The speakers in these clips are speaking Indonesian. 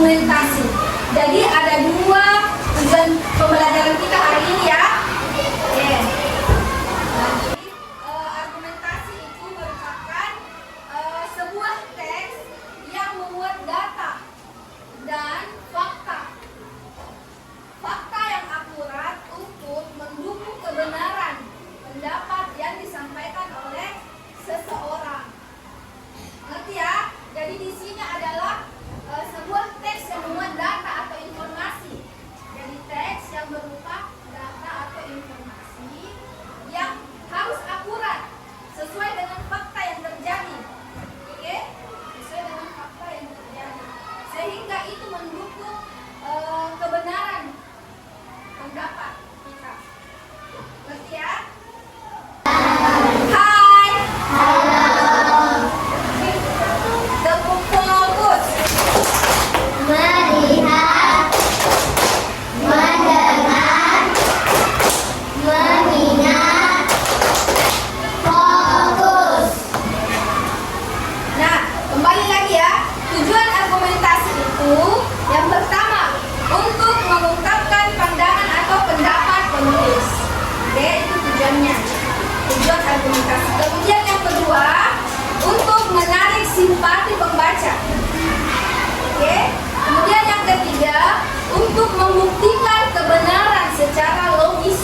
argumentasi. Jadi ada dua tujuan pembelajaran kita hari ini ya. Oke. Jadi argumentasi itu merupakan sebuah teks yang memuat data dan fakta. Fakta yang akurat untuk mendukung kebenaran pendapat yang disampaikan oleh seseorang. Ngerti ya? Jadi di sini adalah sebuah teks yang memuat data atau informasi. Jadi teks yang berupa data atau informasi yang harus akurat sesuai dengan fakta yang terjadi. Oke? Sesuai dengan fakta yang terjadi. Sehingga itu mendukung kebenaran pendapat kita. Ngerti ya? Hai. Tepuk fokus. Melihat, mendengar, mengingat, fokus. Nah, kembali lagi ya. Tujuan argumentasi itu yang pertama untuk mengungkapkan pandangan atau pendapat penulis. Oke, itu tujuannya. Tujuan argumentasi. Kemudian yang kedua untuk menarik simpati pembaca. Oke. Kemudian yang ketiga untuk membuktikan kebenaran secara logis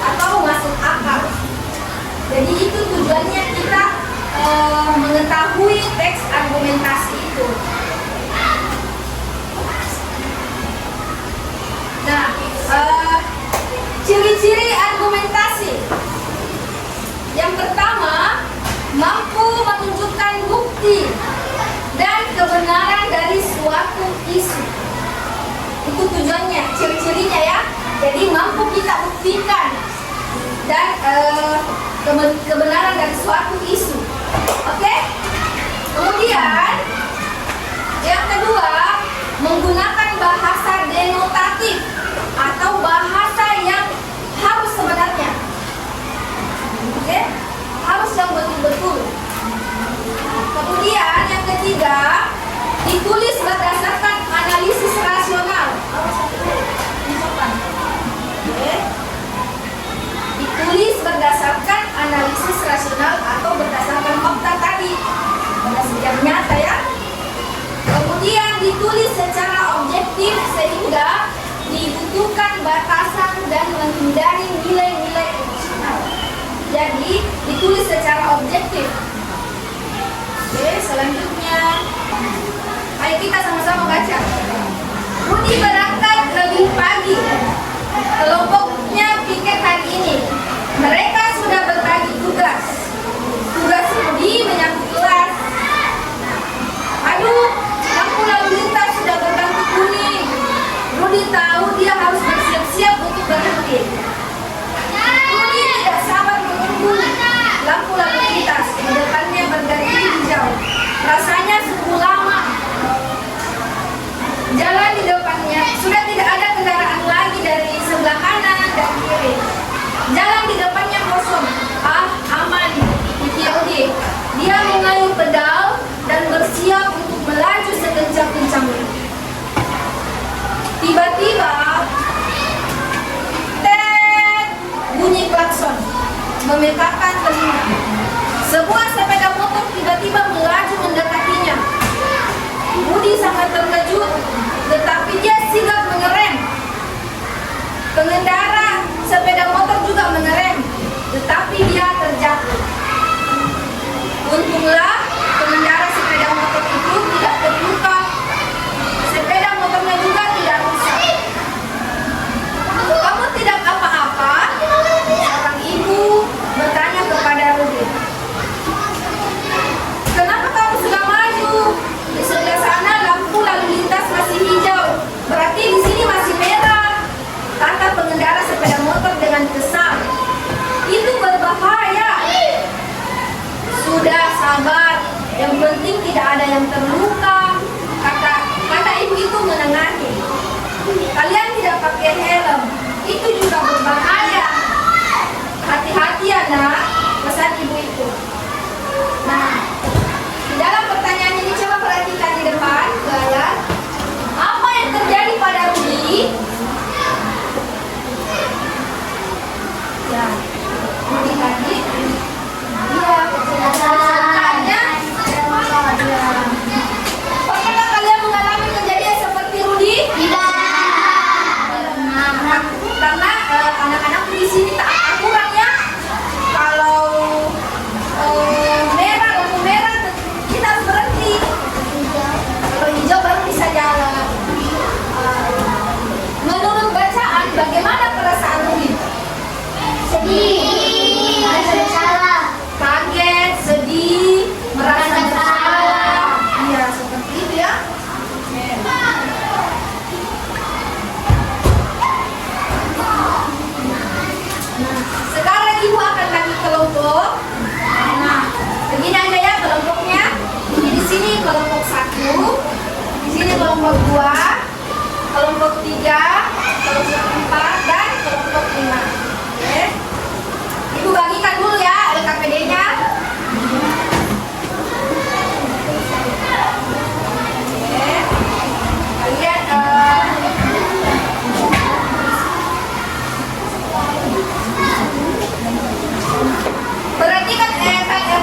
atau masuk akal. Jadi itu tujuannya kita mengetahui teks argumentasi itu. Nah, ciri-ciri argumentasi. Yang pertama, mampu menunjukkan bukti dan kebenaran dari suatu isu. Itu tujuannya, ciri-cirinya ya. Jadi mampu kita buktikan dan kebenaran dari suatu isu. Oke? Kemudian yang kedua, menggunakan bahasa denotatif atau bahasa yang harus sebenarnya. Oke? Harus yang betul-betul. Kemudian yang ketiga, ditulis berdasarkan analisis rasional. Oke? Ditulis berdasarkan analisis rasional atau berdasarkan fakta tadi, berdasarkan nyata ya. Kemudian ditulis secara objektif sehingga dibutuhkan batasan dan menghindari nilai-nilai emosional. Jadi ditulis secara objektif. Oke, selanjutnya ayo kita sama-sama baca. Rudi berangkat lebih pagi. Kelompoknya piket hari ini. Mereka sudah berbagi tugas. Tugas Rudi menyangkut kelas. Aduh, lampu lalu lintas sudah berganti kuning. Rudi tahu dia harus bersiap-siap untuk berhenti. Rudi tidak sabar menunggu lampu lalu lintas di depannya berganti hijau. Rasanya sungguh lama. Jalan di depannya sudah tidak ada kendaraan lagi dari sebelah kanan dan kiri. Jalan di depannya kosong. Ah, aman, pikir Rudi. Dia mengayuh pedal dan bersiap untuk melaju sekencang-kencangnya. Tiba-tiba, tet, bunyi klakson memekakkan telinga. Sebuah sepeda motor tiba-tiba melaju mendekatinya. Rudi sangat terkejut, tetapi dia sigap mengerem. Pengendara sepeda motor juga mengerem, tetapi dia terjatuh. Untunglah pengendara sepeda motor itu tidak terluka. Sepeda motornya juga tidak rusak. Kamu tidak apa-apa? Seorang ibu bertanya kepada Rudi. Kenapa kamu sudah maju? Di sebelah sana lampu lalu lintas masih hijau. Berarti di sini masih merah, kata pengendara sepeda motor dengan kesal. Itu berbahaya. Sudah sabar, yang penting tidak ada yang terluka, kata ibu itu menengahi. Kalian tidak pakai helm, itu juga berbahaya. Hati-hati ya nak, pesan ibu itu. Nah, di dalam pertanyaan ini coba perhatikan di depan, Gaya. Apa kelompok 2, kelompok 3, kelompok 4, dan kelompok 5. Oke. Ibu bagikan dulu ya LKPD-nya. Oke. Kalian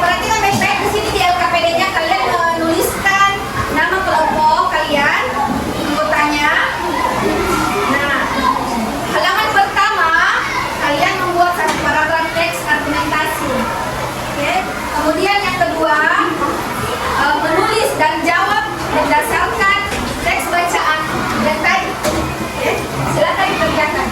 perhatikan baik-baik di sini di LKPD-nya. Kalian menuliskan nama kelompok kalian, anggotanya. Nah, halaman pertama kalian membuat satu paragraf teks argumentasi. Oke. Kemudian yang kedua, menulis dan jawab berdasarkan teks bacaan yang tadi. Oke. Silakan dikerjakan.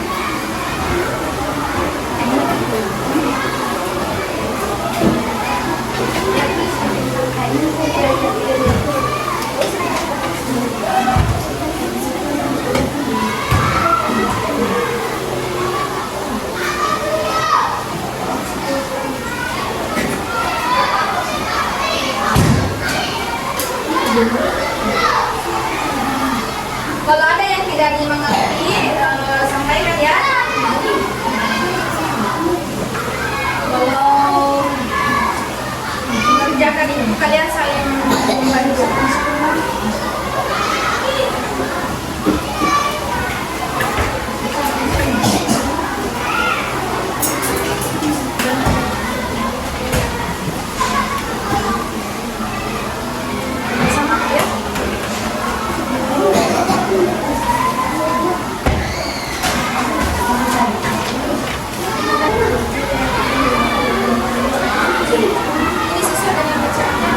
Kalau ada yang tidak dimengerti, sampaikan ya. Kalau mengerjakan itu kalian saling membantu. Sama ya. Ini sesuai dengan bacaannya.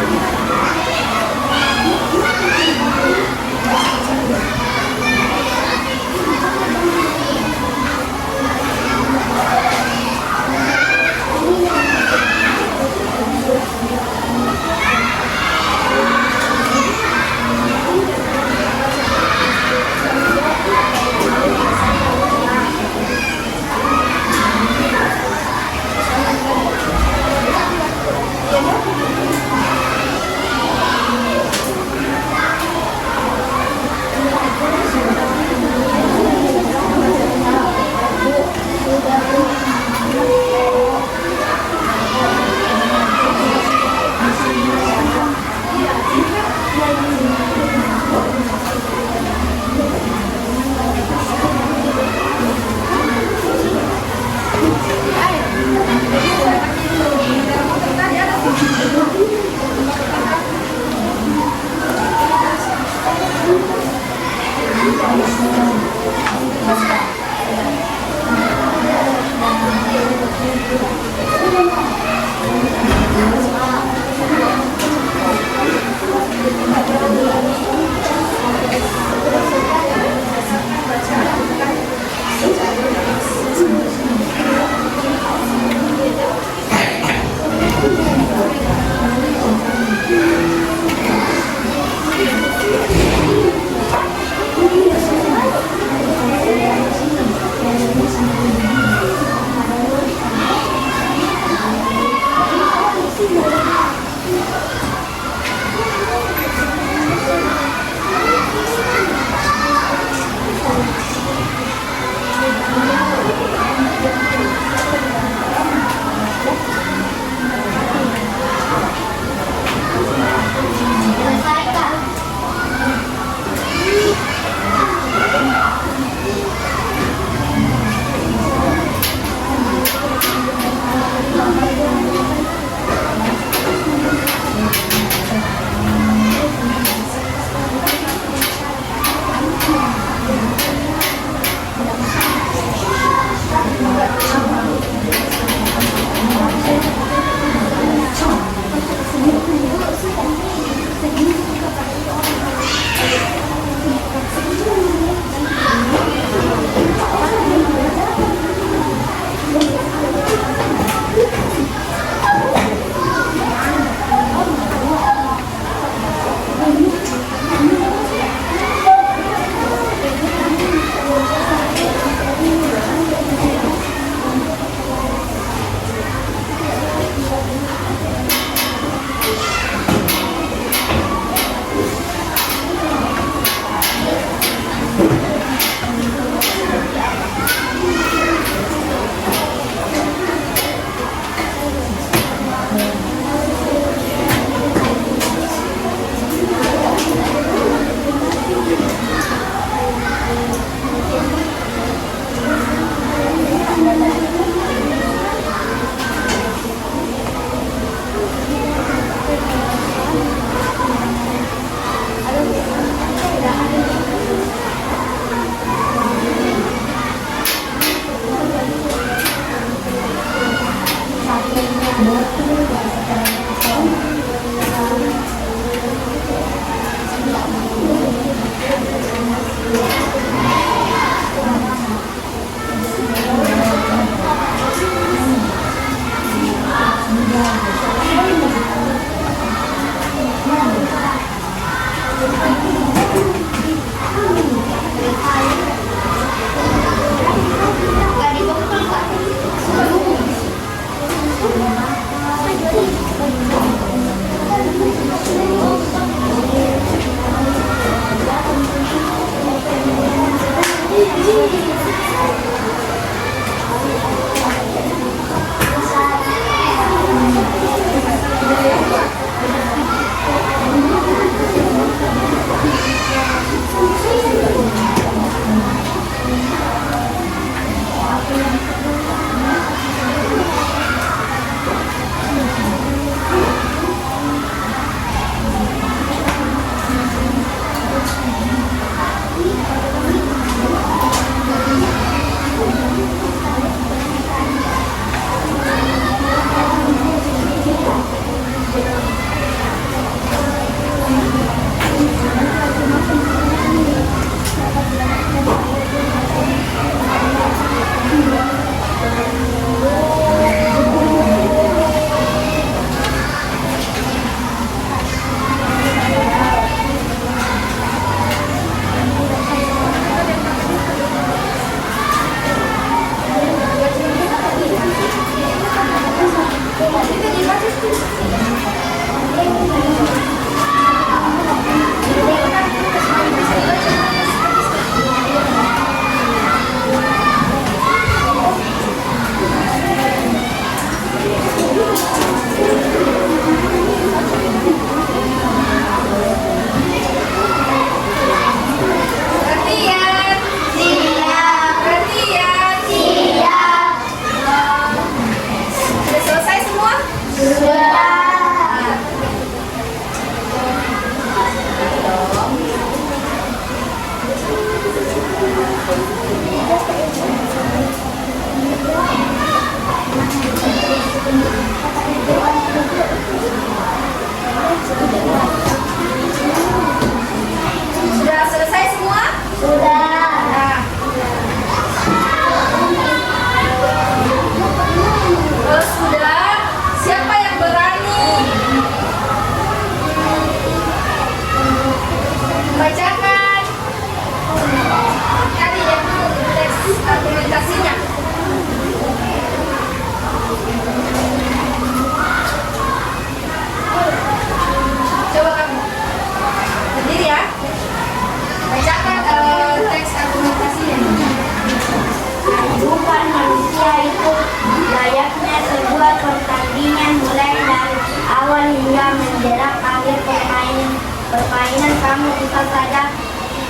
Permainan kamu bisa saja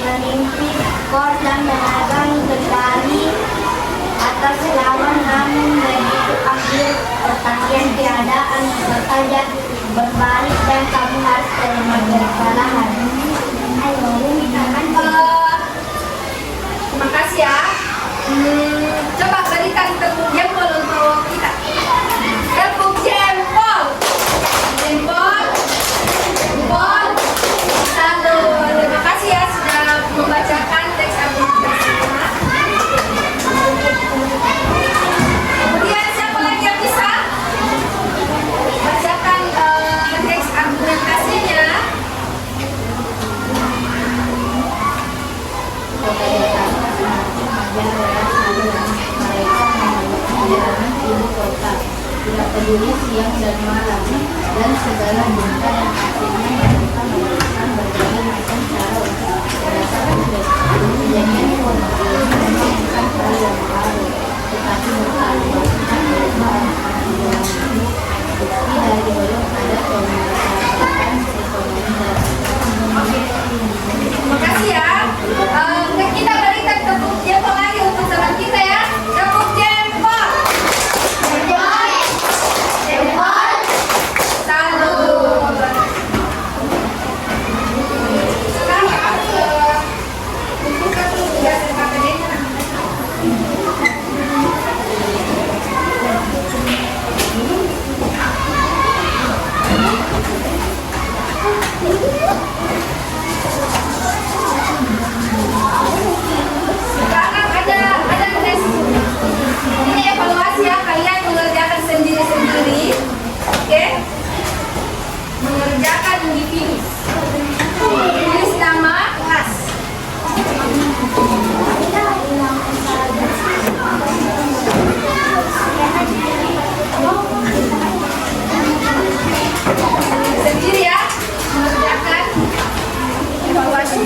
menimpi skor dan memegang kendali atas lawan, namun begitu akhir pertandingan keadaan bisa saja berbalik dan kamu harus terima kekalahan. Ayo, terima kasih ya. Coba berikan tepuk jempol untuk kita. Tepuk jempol. Jempol. Jempol. Satu. Terima kasih ya sudah membacakan teks argumentasinya. Kemudian siapa lagi yang bisa bacakan teks argumentasinya? Tidak peduli siang dan malam dan segala berita yang akhirnya mereka melakukan berbagai macam cara untuk merasa sukses. Kejadian politik memang bukan hal yang baru, tetapi berkali-kali mereka akan dilakukan bukti dari belum ada pemerataan ekonomi dan Terima kasih ya. Kita berikan tepuk jempol lagi untuk teman kita ya. Tepuk jempol. Jempol. Jempol. Salut. Sekarang untuk satu biasa pakai sekarang ada tes. Ini evaluasi ya, kalian mengerjakan sendiri-sendiri. Oke? Mengerjakan individu. Tulis nama kelas. Sendiri ya, mengerjakan evaluasi.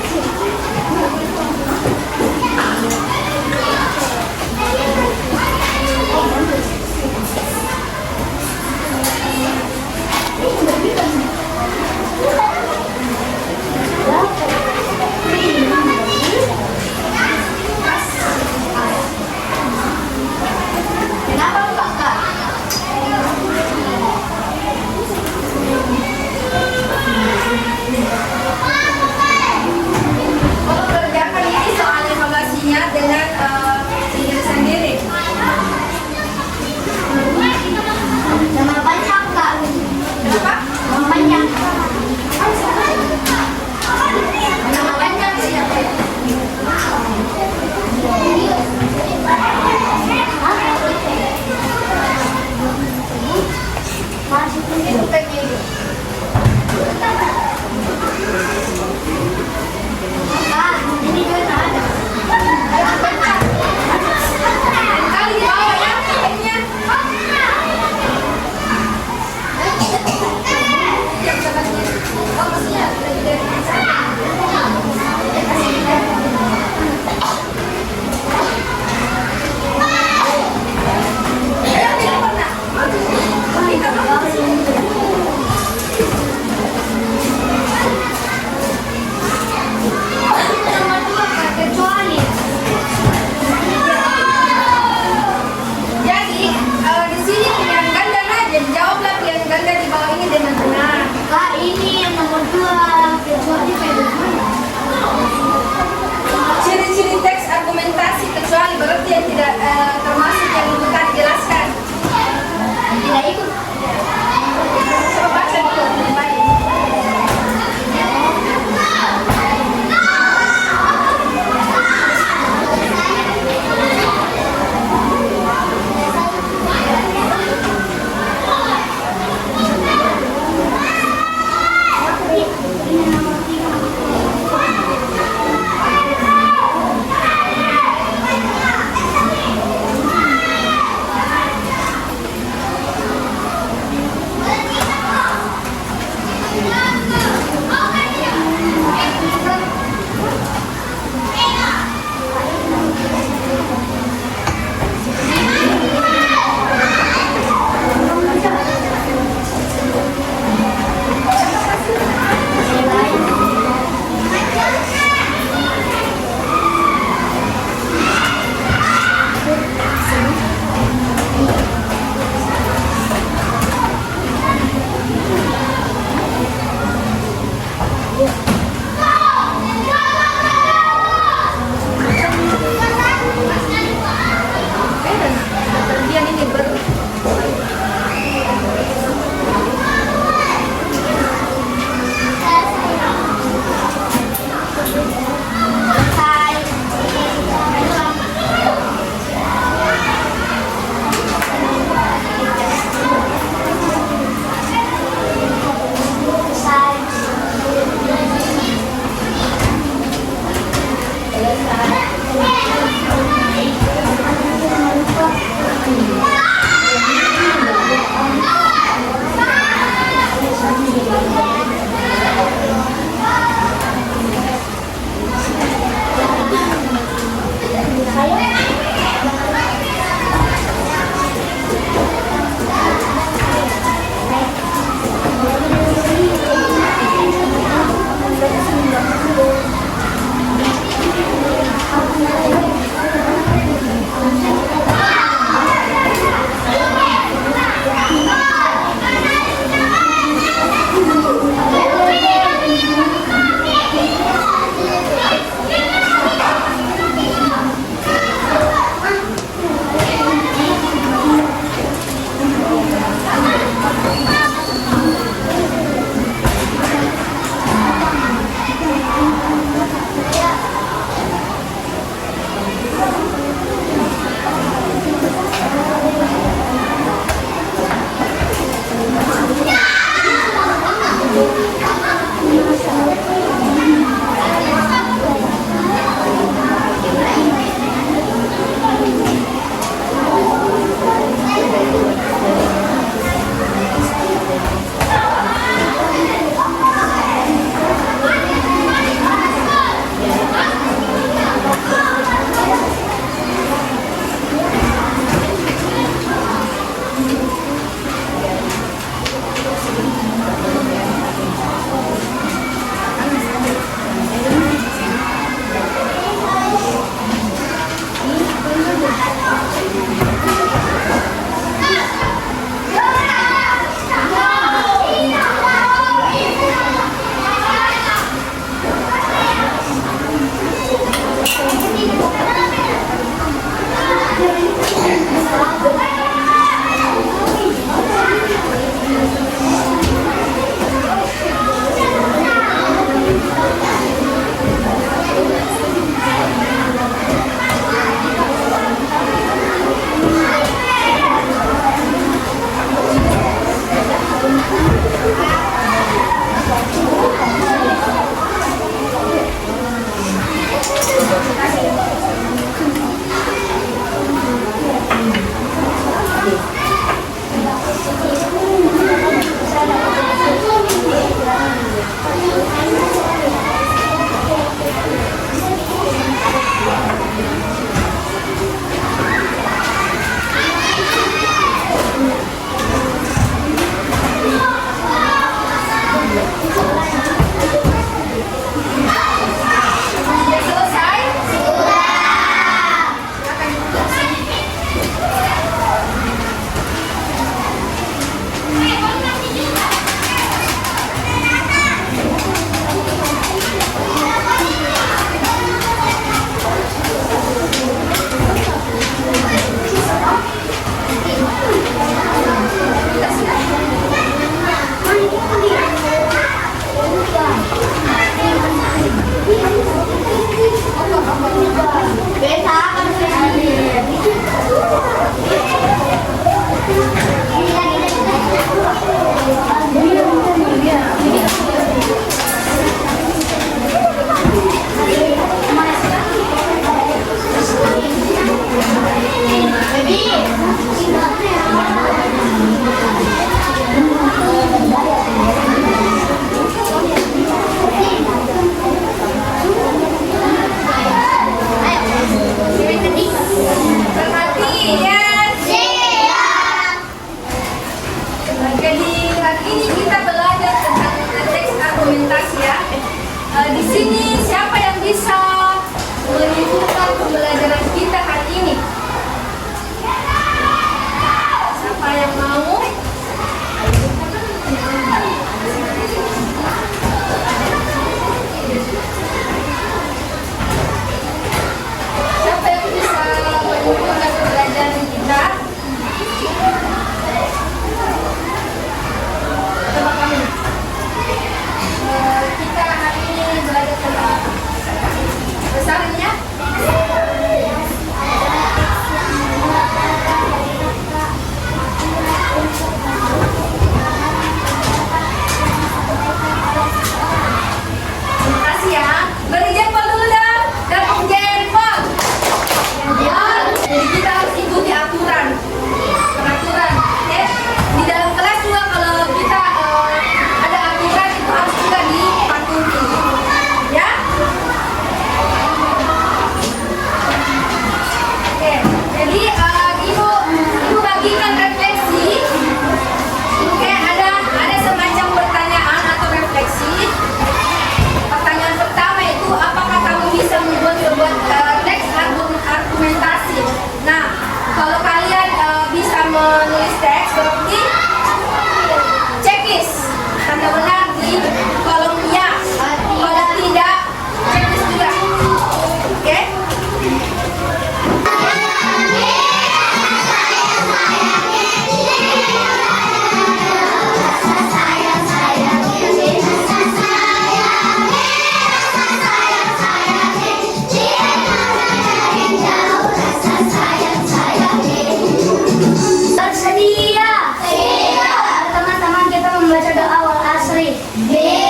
Sorry. B.